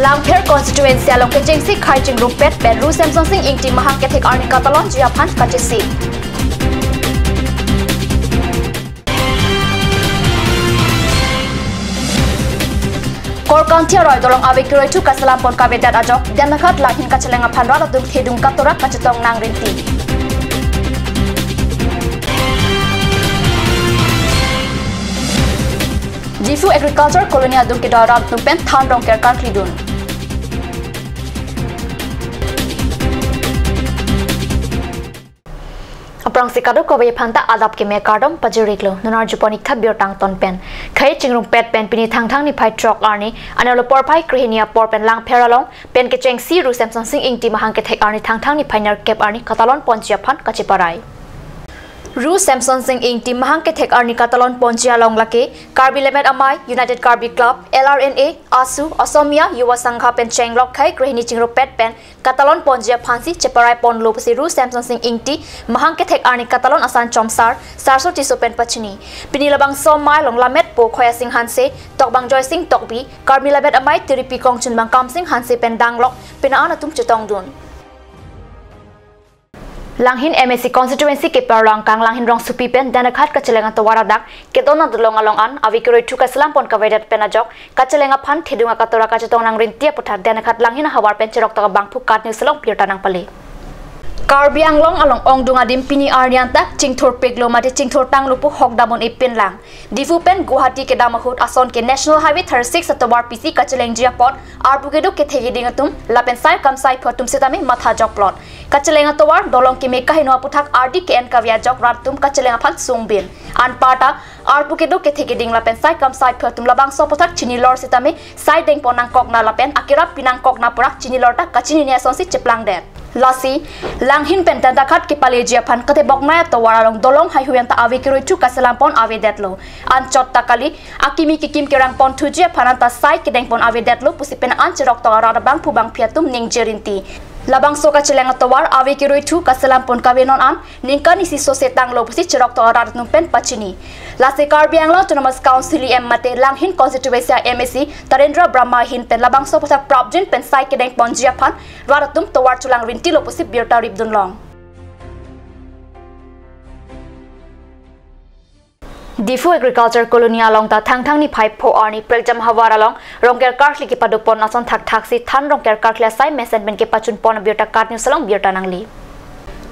Langpher constituency along kejengsi khaijing rumpet pen ru Samsung sing ingti mahang ketek arni katalon jiapan kajesi. Kor County Roy dolong awik kiroi tu kasalampon kabedat ajok dan nakat lahin kacelenga panrat aduk hedung katorak kacetong nang rinti. Jifu Agriculture Colony aduk ke darat tumpen than rong ker karklidun. Aprang sikado ko bay phanta adap ke me kardom pajiriklo nunar juponi khabir tang ton pen khai chingrung pet pen pini thang ni phai truck arni analo por phai krihnia por pen lang pheralong pen ke cheng si ru Samsung sing ingti mahang ke thek arni thang ni phai nar kep arni katalon ponchia phan kachiparai Ru Samsung sing ingti mahang ke thek arni katalon ponchia long lake Karbi Lemet Amai United Karbi Club LRNA ASU Asomia Yuwa Sangha pen chenglok khai krihni chingro pet pen katalon ponchia phansi cheparai pon lo pasi Ru Samsung sing ingti mahang ke thek arni katalon asan chomsar sarso tiso pen pachini pinilabang somai long lamet po khoya sing hanse tokbang joy sing tokbi Karbi Lemet Amai tiripi kongchun bang kam sing hanse pen danglok pina anatum chetong dun Langhin MSC constituency ke parlang kang langhin rong supi pen dan akhat kacelenga tawaradak ketona dolong along an avikiroi thu kasalampon kavedat penajok kacelenga phan thedunga katora kachetong nang rintia puthak dan akhat langhin hawar pen cherok ta bangphu kat ni selong pirta nang pali Karbi Anglong along ongdunga dim pini arnianta chingthor peglo mate chingthor tanglupu hokdamon ipin lang difu pen Guwahati ke damahut ason ke National Highway 36 atawar PC kacheleng jiapot arbugedo ke thegi dingatum lapen sai kam sai photum setame matha jok plot kacheleng atawar dolong ke meka hinwa puthak RDKN kavya jok ratum kacheleng phal sungbin an pata arbugedo ke thegi ding lapen sai kam sai photum labang so puthak chini lor setame sai deng ponang kokna lapen akira pinang kokna purak chini lorta kachini ne sonsi cheplang det Lasi langhin penta dakat ke palejia phan kate bokmaya to waralong dolong hai huyan ta awe kiroi chu kasalampon awe detlo an chot takali akimi kikim kerang pon thujia phananta sai ke deng pon awe detlo pusipen an cherok to ara bang phubang phiatum ning jerinti labang soka chelenga towar awe kiroi thu kasalampon kavenon an ningkani si sosetang lo pusi cherok to ara pen pachini lase Karbi Anglong Autonomous Council mate langhin constituency MSC Tarendra Brahma hin pen labang so pusak propjin pen sai ke deng pon jia phan waratum towar chulang rinti lo pusi birta ribdun long Difu Agriculture Colony along ta thang ni phai pho arni preljam hawar along rongker karkli ki padupon ason thak si than rongker karkla sai mesen ben ke pachun pon birta kat ni salong birta nangli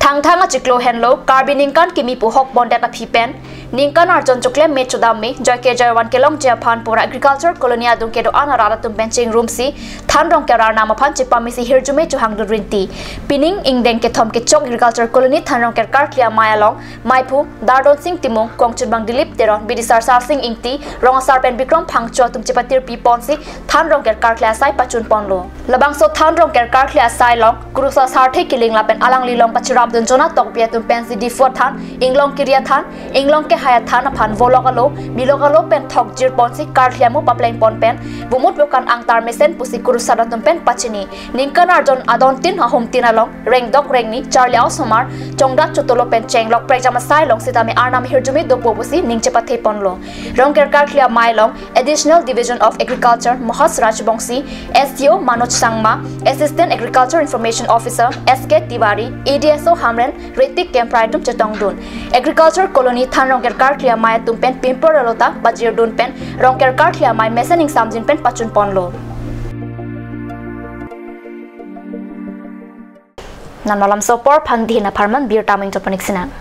thang a chiklo henlo Karbi ningkan kimi pu hok bondet a phipen ningkan arjon chokle me chodame joy ke jarwan ke long japan pura Agriculture Colony adung ke do anara tum benching room si than rong ke rar nama phan chipami si hirjume chuhang du rinti pining ingdeng ke thom ke chok Agriculture Colony than rong ke karklia mayalong maipu dardon sing timong kongchun bang dilip teron bidisar sar sing ingti rong sar pen bikrom phangcho tum chipatir pi pon si than rong ke karklia sai pachun ponlo labang so than rong ke karklia sai long kurusa sarthe kiling lapen alang li long pachurab dun jona tokpia tum pen si di than inglong kiria than inglong ke haya than aphan vologalo bilogalo pen thok jir pon si karkliamu paplain pon pen bumut bukan angtar mesen pusi kurusa tum pen pachini ningkan arjon adon tin hom tin along reng dok reng ni charliao somar chongda chotolo pen chenglok prejama sai long sitame arnam hirjumi dokbo pusi ningche pathe ponlo rongker karklia mailong Additional Division of Agriculture Mohas Rajbongsi SDO Manoj Sangma Assistant Agriculture Information Officer SK Tiwari ADSO Hamren Ritik Kempraitum Chetongdun Agriculture Colony Than Rongker Karklia Maya Tumpen Pimporalota Bajir Dun Pen Rongker Karklia Mai Mesening Samjin Pen Pachun Ponlo Nan malam sopor pandhina parman bir taming toponik sinan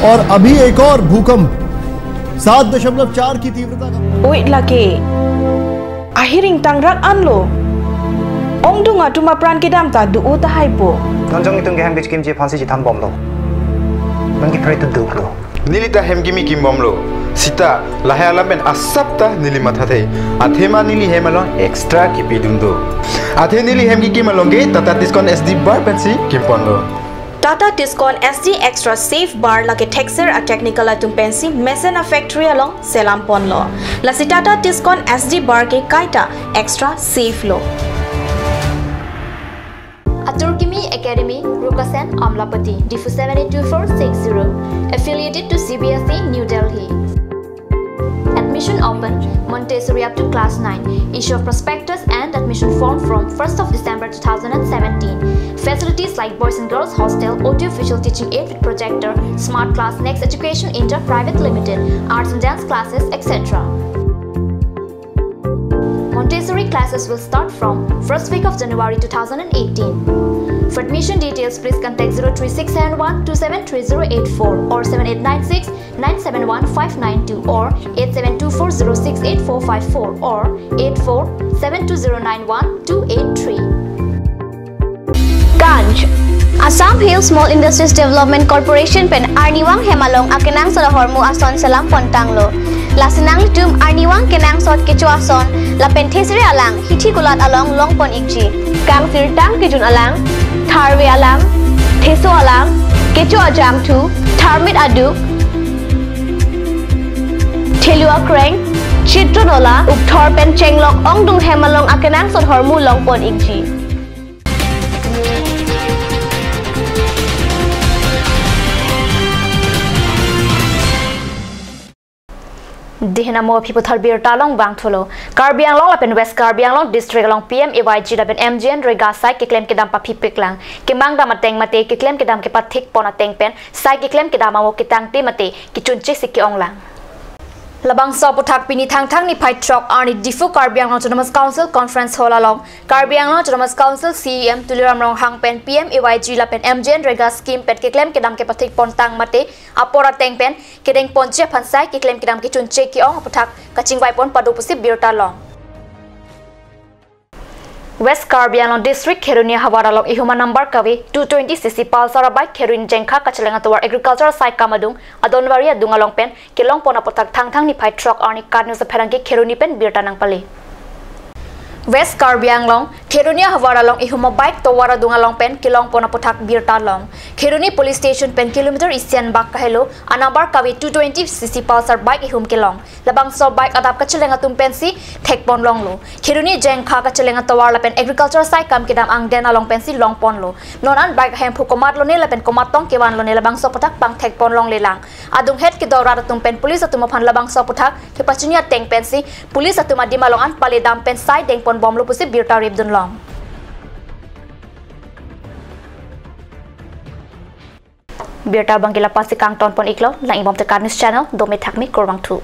और अभी एक और भूकंप 7.4 की तीव्रता का Wait lagi. Ahiring tangrak anlo. Ong dunga tuma pran kedam ta du uta haipo. Nonjong itung ke hambich kimji phansi ji tham bom lo. Mangi pare tu duklo. Nilita hemgimi kimbomlo. Sita lahalam ben asapta nili mathate. Athema nili hemalong extra kipidundo. Athe nili hemgi kimalonge Tata Tiscon SD bar pensi kimpondo. Tata Tiscon SD Extra Safe Bar lagi texture a technical atung pensi Mesena Factory along Selampon lo. Lasi Tata Tiscon SD Bar ke kaita Extra Safe lo. Aturkimi Academy, Rukasen, Amlapati, DIFU 782460, affiliated to CBSE, New Delhi. Admission open, Montessori up to class 9. Issue of prospectus and admission form from 1st of December 2017. Facilities like Boys and Girls Hostel, audio visual teaching aid with projector, Smart Class, Next Education Inter Private Limited, arts and dance classes, etc. Montessori classes will start from 1st week of January 2018. For admission details, please contact 03671 273084 or 7896 971 592 or 8724068454 or 8472091283. Ganj Assam Hill Small Industries Development Corporation pen Arniwang Hemalong akenang sa hormu ason salam pontanglo. Lasinang litum Arniwang kenang sot kecu ason la pentesiri alang hithi gulat along longpon ikji. Kang sirtang kijun alang Tharwe alang Theso alang kecu ajam tu Tharmit aduk Thelua kreng Chitronola ukthor pen chenglok ongdung hemalong akenang sot hormu longpon ikji. Dihinamo people tharbir talong bang tholo Karbi Anglong lapen West Karbi Anglong district along PMAYG lapen MGN rega sai ke claim ke dam pa phipik lang ke mangda mateng mate ke claim ke dam ke pathik pona teng pen sai ke claim ke dam awo ke tang te mate ki chunche sikki onglang Labang so puthak pini thang ni phai truck arni difu Karbi Anglong Autonomous Council conference hall along Karbi Anglong Autonomous Council CEM Tuliram Rong hang pen PMAYG lapen MGN rega scheme pen ke claim ke dam ke pathik pon tang mate apora teng pen ke deng ponche phansai ke claim ke dam ke chunche ki ong puthak kaching vai pon padu pusi birta long West Karbi Anglong District Kherunia Hawara Long ihuma number kawi 220cc Pulsar bike Kheruin Jengkha Kachelenga Towar Agricultural Site Kamadung Adonwari Adungalong pen kilong pona potak thang ni phai truck arni kadnu sa pherang ke Kheruni pen birta nang pali West Karbi Anglong Kherunia Hawara Long ihuma bike Towara Dungalong pen kilong pona potak birta long Kheruni Police Station pen kilometer isian bak kahelo anambar kawi 220cc Pulsar bike ihum kilong labang so bike adap kachelenga tumpen si thekpon long lo Kheruni Jengkha kachelenga Towar lapen agricultural site kam kidam ang dena long pen si long pon lo nonan bike hem phu komat lo ne lapen komat tong kewan lo ne labang so potak pang thekpon long lelang adung het ki dora tumpen police atuma phan labang so potak ke pachunia teng pen si police atuma dimalong an pale dam pen side deng pon bom lo pusi birta rib dun long Birta bangila pasi kang ton pon iklo lang ibom te News Channel domi thakmi korwang thu